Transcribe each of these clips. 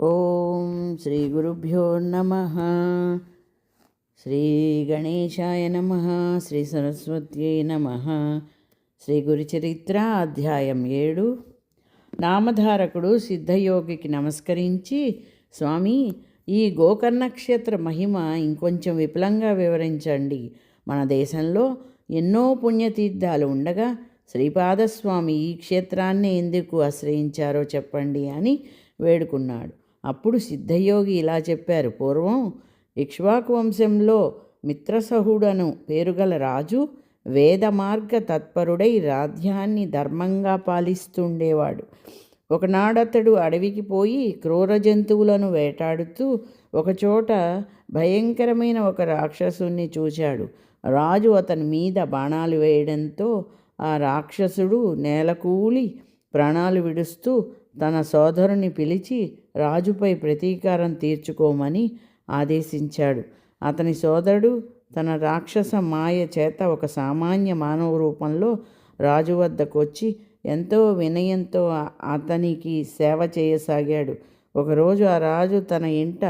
ఓం శ్రీ గురుభ్యో నమ. శ్రీ గణేశాయ నమ. శ్రీ సరస్వత్యై నమ. శ్రీ గురుచరిత్ర అధ్యాయం 7. నామధారకుడు సిద్ధయోగికి నమస్కరించి, స్వామి, ఈ గోకర్ణ క్షేత్ర మహిమ ఇంకొంచెం విపులంగా వివరించండి. మన దేశంలో ఎన్నో పుణ్యతీర్థాలు ఉండగా శ్రీపాదస్వామి ఈ క్షేత్రాన్ని ఎందుకు ఆశ్రయించారో చెప్పండి అని వేడుకున్నాడు. అప్పుడు సిద్ధయోగి ఇలా చెప్పారు. పూర్వం ఇక్ష్వాకు వంశంలో మిత్రసహుడను పేరుగల రాజు వేద మార్గ తత్పరుడై రాజ్యాన్ని ధర్మంగా పాలిస్తుండేవాడు. ఒకనాడతడు అడవికి పోయి క్రూర జంతువులను వేటాడుతూ ఒకచోట భయంకరమైన ఒక రాక్షసుని చూశాడు. రాజు అతని మీద బాణాలు వేయడంతో ఆ రాక్షసుడు నేలకూలి ప్రాణాలు విడుస్తూ తన సోదరుని పిలిచి రాజుపై ప్రతీకారం తీర్చుకోమని ఆదేశించాడు. అతని సోదరుడు తన రాక్షస మాయ చేత ఒక సామాన్య మానవ రూపంలో రాజు వద్దకు వచ్చి ఎంతో వినయంతో అతనికి సేవ చేయసాగాడు. ఒకరోజు ఆ రాజు తన ఇంట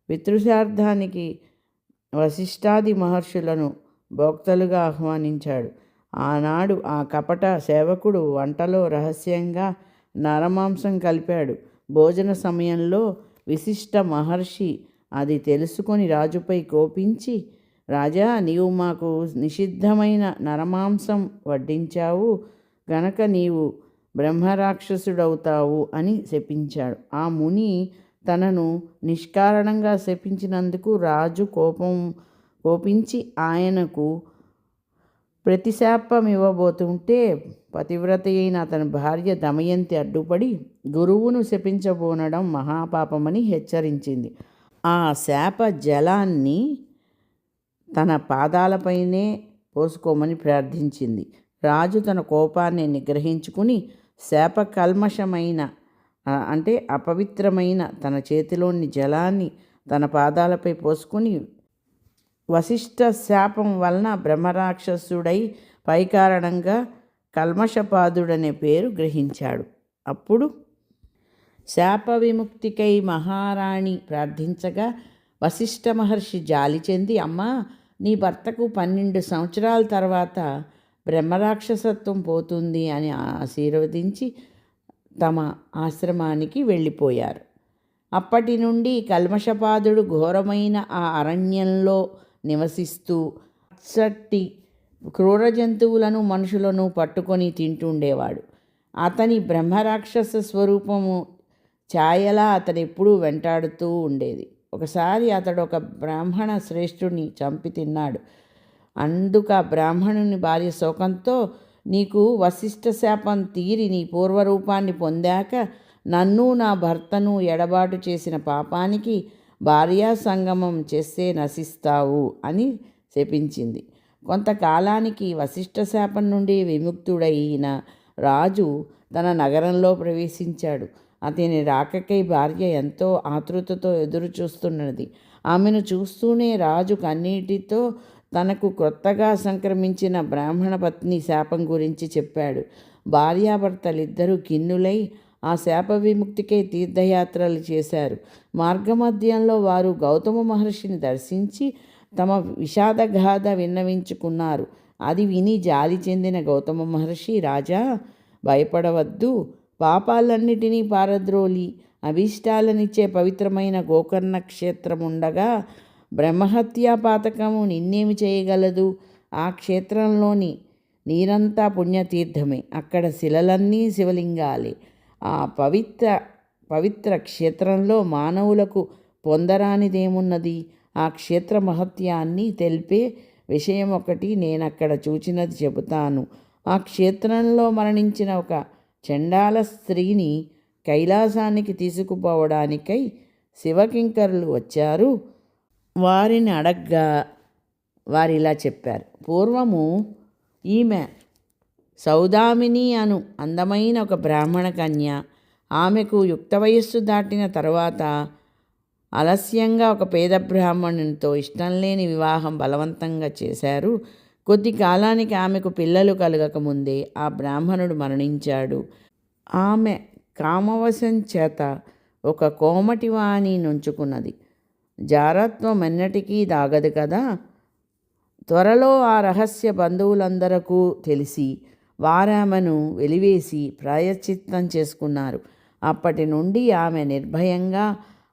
పితృశార్థానికి వశిష్ఠాది మహర్షులను భోక్తలుగా ఆహ్వానించాడు. ఆనాడు ఆ కపట సేవకుడు వంటలో రహస్యంగా నరమాంసం కలిపాడు. భోజన సమయంలో విశిష్ట మహర్షి అది తెలుసుకొని రాజుపై కోపించి, రాజా, నీవు మాకు నిషిద్ధమైన నరమాంసం వడ్డించావు గనక నీవు బ్రహ్మరాక్షసుడవుతావు అని శపించాడు. ఆ ముని తనను నిష్కారణంగా శపించినందుకు రాజు కోపించి ఆయనకు ప్రతిశాపం ఇవ్వబోతుంటే పతివ్రత అయిన అతని భార్య దమయంతి అడ్డుపడి గురువును శపించబోనడం మహాపాపమని హెచ్చరించింది. ఆ శాప జలాన్ని తన పాదాలపైనే పోసుకోమని ప్రార్థించింది. రాజు తన కోపాన్ని నిగ్రహించుకుని శాప కల్మషమైన అంటే అపవిత్రమైన తన చేతిలోని జలాన్ని తన పాదాలపై పోసుకుని వశిష్ఠ శాపం వలన బ్రహ్మరాక్షసుడై పైకారణంగా కల్మషపాదుడనే పేరు గ్రహించాడు. అప్పుడు శాప విముక్తికై మహారాణి ప్రార్థించగా వశిష్ఠ మహర్షి జాలి చెంది, అమ్మా, నీ భర్తకు 12 సంవత్సరాల తర్వాత బ్రహ్మరాక్షసత్వం పోతుంది అని ఆశీర్వదించి తమ ఆశ్రమానికి వెళ్ళిపోయారు. అప్పటి నుండి కల్మషపాదుడు ఘోరమైన ఆ అరణ్యంలో నివసిస్తూ అచ్చటి క్రూర జంతువులను మనుషులను పట్టుకొని తింటుండేవాడు. అతని బ్రహ్మరాక్షస స్వరూపము ఛాయలా అతడెప్పుడూ వెంటాడుతూ ఉండేది. ఒకసారి అతడు ఒక బ్రాహ్మణ శ్రేష్ఠుని చంపి తిన్నాడు. అందుకు ఆ బ్రాహ్మణుని భార్య శోకంతో, నీకు వశిష్ఠ శాపం తీరి నీ పూర్వరూపాన్ని పొందాక నన్ను నా భర్తను ఎడబాటు చేసిన పాపానికి భార్యా సంగమం చేస్తే నశిస్తావు అని శపించింది. కొంతకాలానికి వశిష్ఠ శాపం నుండి విముక్తుడైన రాజు తన నగరంలో ప్రవేశించాడు. అతని రాకకై భార్య ఎంతో ఆతృతతో ఎదురు చూస్తున్నది. ఆమెను చూస్తూనే రాజు కన్నీటితో తనకు కొత్తగా సంక్రమించిన బ్రాహ్మణ పత్ని శాపం గురించి చెప్పాడు. భార్యాభర్తలిద్దరూ ఖిన్నులై ఆ శాప విముక్తికై తీర్థయాత్రలు చేశారు. మార్గమధ్యంలో వారు గౌతమ మహర్షిని దర్శించి తమ విషాదగాథ విన్నవించుకున్నారు. అది విని జాలి చెందిన గౌతమ మహర్షి, రాజా, భయపడవద్దు, పాపాలన్నిటినీ పారద్రోలి అభీష్టాలనిచ్చే పవిత్రమైన గోకర్ణ క్షేత్రం ఉండగా బ్రహ్మహత్యా పాతకము నిన్నేమి చేయగలదు? ఆ క్షేత్రంలోని నీరంతా పుణ్యతీర్థమే. అక్కడ శిలలన్నీ శివలింగాలే. ఆ పవిత్ర క్షేత్రంలో మానవులకు పొందరానిదేమున్నది? ఆ క్షేత్ర మహత్యాన్ని తెలిపే విషయం ఒకటి నేనక్కడ చూచినది చెబుతాను. ఆ క్షేత్రంలో మరణించిన ఒక చండాల స్త్రీని కైలాసానికి తీసుకుపోవడానికై శివకింకరులు వచ్చారు. వారిని అడగ్గా వారిలా చెప్పారు. పూర్వము ఈమె సౌదామిని అను అందమైన ఒక బ్రాహ్మణ కన్య. ఆమెకు యుక్త వయస్సు దాటిన తర్వాత ఆలస్యంగా ఒక పేద బ్రాహ్మణునితో ఇష్టం లేని వివాహం బలవంతంగా చేశారు. కొద్ది కాలానికి ఆమెకు పిల్లలు కలగకముందే ఆ బ్రాహ్మణుడు మరణించాడు. ఆమె కామవశం చేత ఒక కోమటివాణి నుంచుకున్నది. జారత్వం ఎన్నటికీ దాగదు కదా. త్వరలో ఆ రహస్య బంధువులందరకు తెలిసి వారామెను వెలివేసి ప్రాయశ్చిత్తం చేసుకున్నారు. అప్పటి నుండి ఆమె నిర్భయంగా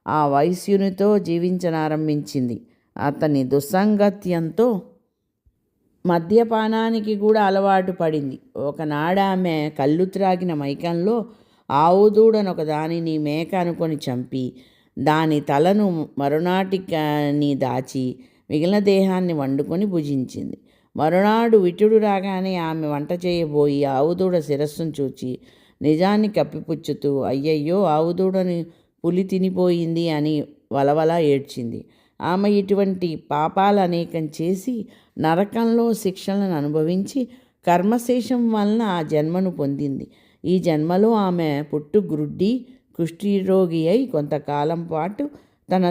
ఆ వైశ్యునితో జీవించనారంభించింది. అతని దుస్సంగత్యంతో మద్యపానానికి కూడా అలవాటు పడింది. ఒకనాడామె కళ్ళు త్రాగిన మైకంలో ఆవు దూడను ఒక దానిని మేక అనుకొని చంపి దాని తలను మరునాటిని దాచి మిగిలిన దేహాన్ని వండుకొని భుజించింది. మరునాడు విటుడు రాగానే ఆమె వంట చేయబోయి ఆవుదూడ శిరస్సును చూచి నిజాన్ని కప్పిపుచ్చుతూ అయ్యయ్యో ఆవుదూడని పులి తినిపోయింది అని వలవలా ఏడ్చింది. ఆమె ఇటువంటి పాపాలు అనేకం చేసి నరకంలో శిక్షలను అనుభవించి కర్మశేషం వలన ఆ జన్మను పొందింది. ఈ జన్మలో ఆమె పుట్టుగ్రుడ్డి కుష్ఠరోగి అయి కొంతకాలం పాటు తన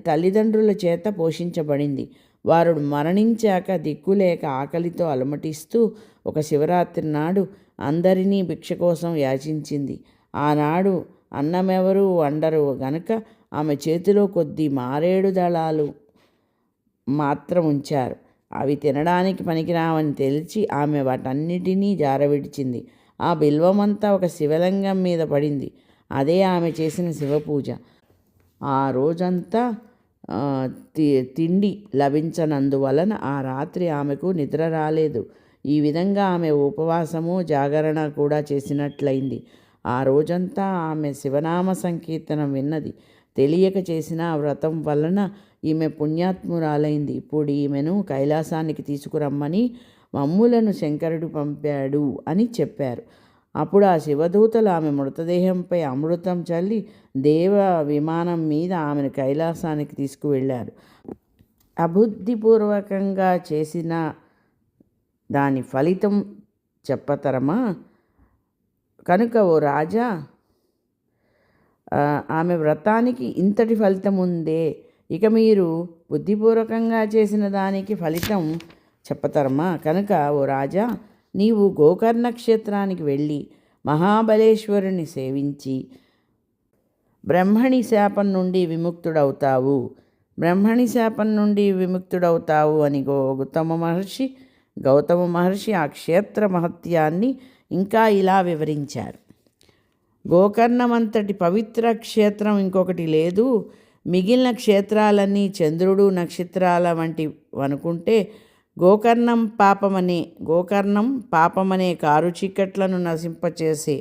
తల్లిదండ్రుల చేత పోషించబడింది. వారు మరణించాక దిక్కులేక ఆకలితో అలమటిస్తూ ఒక శివరాత్రి నాడు అందరినీ భిక్ష కోసం యాచించింది. ఆనాడు అన్నమెవరూ వండరు గనుక ఆమె చేతిలో కొద్ది మారేడు దళాలు మాత్రం ఉంచారు. అవి తినడానికి పనికిరావని తెలిసి ఆమె వాటన్నిటినీ జారవిడిచింది. ఆ బిల్వమంతా ఒక శివలింగం మీద పడింది. అదే ఆమె చేసిన శివపూజ. ఆ రోజంతా తిండి లభించనందువలన ఆ రాత్రి ఆమెకు నిద్ర రాలేదు. ఈ విధంగా ఆమె ఉపవాసము జాగరణ కూడా చేసినట్లయింది. ఆ రోజంతా ఆమె శివనామ సంకీర్తనం విన్నది. తెలియక చేసిన వ్రతం వలన ఈమె పుణ్యాత్మురాలైంది. ఇప్పుడు ఈమెను కైలాసానికి తీసుకురమ్మని మమ్ములను శంకరుడు పంపాడు అని చెప్పారు. అప్పుడు ఆ శివదూతలు ఆమె మృతదేహంపై అమృతం చల్లి దేవ విమానం మీద ఆమెను కైలాసానికి తీసుకువెళ్ళారు. అబుద్ధిపూర్వకంగా చేసిన దాని ఫలితం చెప్పతరమా? కనుక ఓ రాజా, ఆమె వ్రతానికి ఇంతటి ఫలితం ఉందే, ఇక మీరు బుద్ధిపూర్వకంగా చేసిన దానికి ఫలితం చెప్పతరమా? కనుక ఓ రాజా, నీవు గోకర్ణ క్షేత్రానికి వెళ్ళి మహాబలేశ్వరుని సేవించి బ్రహ్మణి శాపం నుండి విముక్తుడవుతావు. బ్రహ్మణి శాపం నుండి విముక్తుడవుతావు అని గౌతమ మహర్షి ఆ క్షేత్ర మహత్యాన్ని ఇంకా ఇలా వివరించారు. గోకర్ణమంతటి పవిత్ర క్షేత్రం ఇంకొకటి లేదు. మిగిలిన క్షేత్రాలన్నీ చంద్రుడు నక్షత్రాల వంటి అనుకుంటే గోకర్ణం పాపమనే కారు చీకట్లను నశింపచేసే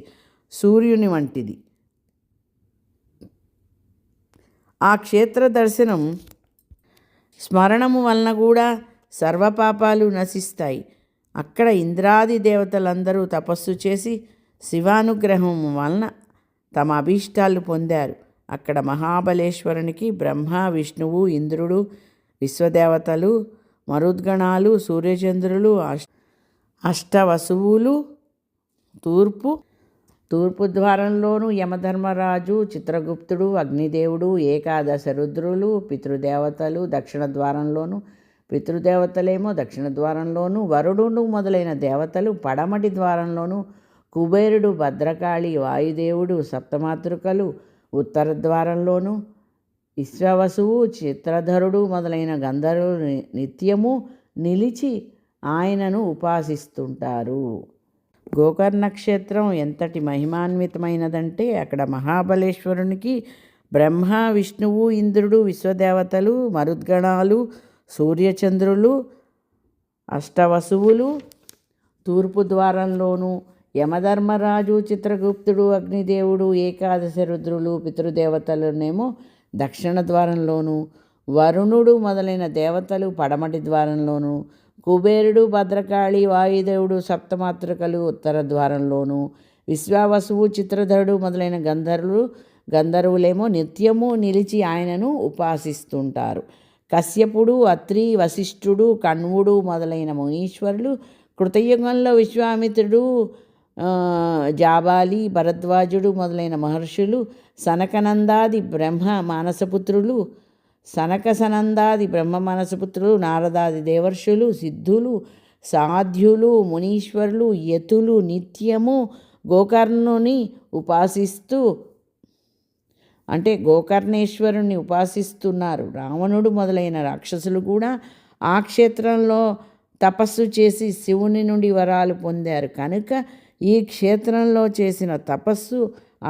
సూర్యుని వంటిది. ఆ క్షేత్ర దర్శనం స్మరణము వలన కూడా సర్వపాపాలు నశిస్తాయి. అక్కడ ఇంద్రాది దేవతలందరూ తపస్సు చేసి శివానుగ్రహం వలన తమ అభీష్టాలు పొందారు. అక్కడ మహాబలేశ్వరునికి బ్రహ్మ, విష్ణువు, ఇంద్రుడు, విశ్వదేవతలు, మరుద్గణాలు, సూర్యచంద్రులు, అష్టవసువులు తూర్పు ద్వారంలోను, యమధర్మరాజు, చిత్రగుప్తుడు, అగ్నిదేవుడు, ఏకాదశ రుద్రులు, పితృదేవతలు దక్షిణ ద్వారంలోను, పితృదేవతలేమో దక్షిణ ద్వారంలోను, వరుడును మొదలైన దేవతలు పడమటి ద్వారంలోను, కుబేరుడు, భద్రకాళి, వాయుదేవుడు, సప్తమాతృకలు ఉత్తర ద్వారంలోను, విశ్వవసువు, చిత్రధరుడు మొదలైన గంధర్వులు నిత్యము నిలిచి ఆయనను ఉపాసిస్తుంటారు. గోకర్ణ క్షేత్రం ఎంతటి మహిమాన్వితమైనదంటే అక్కడ మహాబలేశ్వరునికి బ్రహ్మ, విష్ణువు, ఇంద్రుడు, విశ్వదేవతలు, మరుద్గణాలు, సూర్యచంద్రులు, అష్టవసువులు తూర్పు ద్వారంలోను, యమధర్మరాజు, చిత్రగుప్తుడు, అగ్నిదేవుడు, ఏకాదశ రుద్రులు, పితృదేవతలునేమో దక్షిణ ద్వారంలోను, వరుణుడు మొదలైన దేవతలు పడమటి ద్వారంలోను, కుబేరుడు, భద్రకాళి, వాయుదేవుడు, సప్తమాతృకలు ఉత్తర ద్వారంలోను, విశ్వావసువు, చిత్రధరుడు మొదలైన గంధర్వులేమో నిత్యము నిలిచి ఆయనను ఉపాసిస్తుంటారు. కశ్యపుడు, అత్రి, వశిష్ఠుడు, కణ్వుడు మొదలైన మునీశ్వరులు, కృతయుగంలో విశ్వామిత్రుడు, జాబాలి, భరద్వాజుడు మొదలైన మహర్షులు, సనకనందాది బ్రహ్మ మానసపుత్రులు, నారదాది దేవర్షులు, సిద్ధులు, సాధ్యులు, మునీశ్వరులు, యతులు నిత్యము గోకర్ణుని ఉపాసిస్తూ అంటే గోకర్ణేశ్వరుణ్ణి ఉపాసిస్తున్నారు. రావణుడు మొదలైన రాక్షసులు కూడా ఆ క్షేత్రంలో తపస్సు చేసి శివుని నుండి వరాలు పొందారు. కనుక ఈ క్షేత్రంలో చేసిన తపస్సు,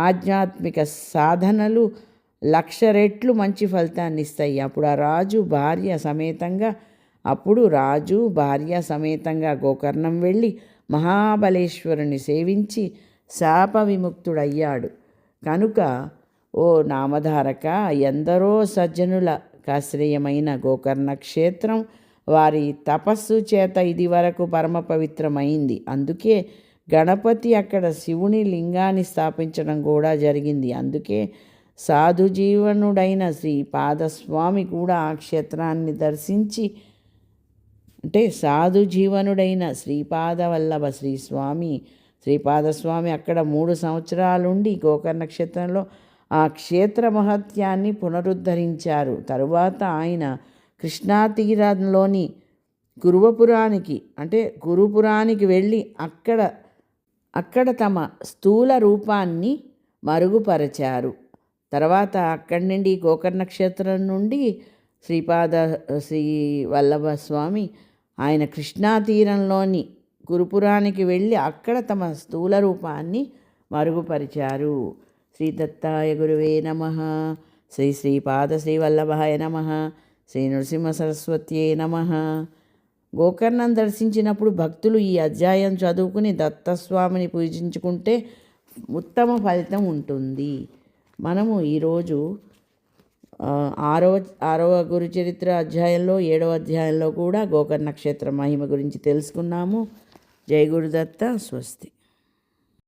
ఆధ్యాత్మిక సాధనలు 1,00,000 రెట్లు మంచి ఫలితాన్ని ఇస్తాయి. అప్పుడు రాజు భార్య సమేతంగా గోకర్ణం వెళ్ళి మహాబలేశ్వరుని సేవించి శాప విముక్తుడయ్యాడు. కనుక ఓ నామధారక, ఎందరో సజ్జనులకాశ్రయమైన గోకర్ణ క్షేత్రం వారి తపస్సు చేత ఇది వరకు పరమ పవిత్రమైంది. అందుకే గణపతి అక్కడ శివుని లింగాన్ని స్థాపించడం కూడా జరిగింది. అందుకే సాధుజీవనుడైన శ్రీపాదస్వామి కూడా ఆ క్షేత్రాన్ని దర్శించి, అంటే సాధుజీవనుడైన శ్రీపాదవల్లభ శ్రీపాదస్వామి అక్కడ 3 సంవత్సరాలుండి గోకర్ణ క్షేత్రంలో ఆ క్షేత్ర మహత్యాన్ని పునరుద్ధరించారు. తరువాత ఆయన కృష్ణా తీరంలోని కురుపురానికి వెళ్ళి అక్కడ తమ స్థూల రూపాన్ని మరుగుపరచారు. తర్వాత అక్కడి నుండి గోకర్ణ క్షేత్రం నుండి శ్రీ వల్లభ స్వామి ఆయన కృష్ణా తీరంలోని కురుపురానికి వెళ్ళి అక్కడ తమ స్థూల రూపాన్ని మరుగుపరిచారు. శ్రీ దత్తాయ గురువే నమః. శ్రీపాద శ్రీవల్లభాయ నమః. శ్రీ నృసింహ సరస్వత్యే నమః. గోకర్ణం దర్శించినప్పుడు భక్తులు ఈ అధ్యాయం చదువుకుని దత్తస్వామిని పూజించుకుంటే ఉత్తమ ఫలితం ఉంటుంది. మనము ఈరోజు 6వ గురుచరిత్ర అధ్యాయంలో 7వ అధ్యాయంలో కూడా గోకర్ణ క్షేత్ర మహిమ గురించి తెలుసుకున్నాము. జై గురుదత్త. స్వస్తి.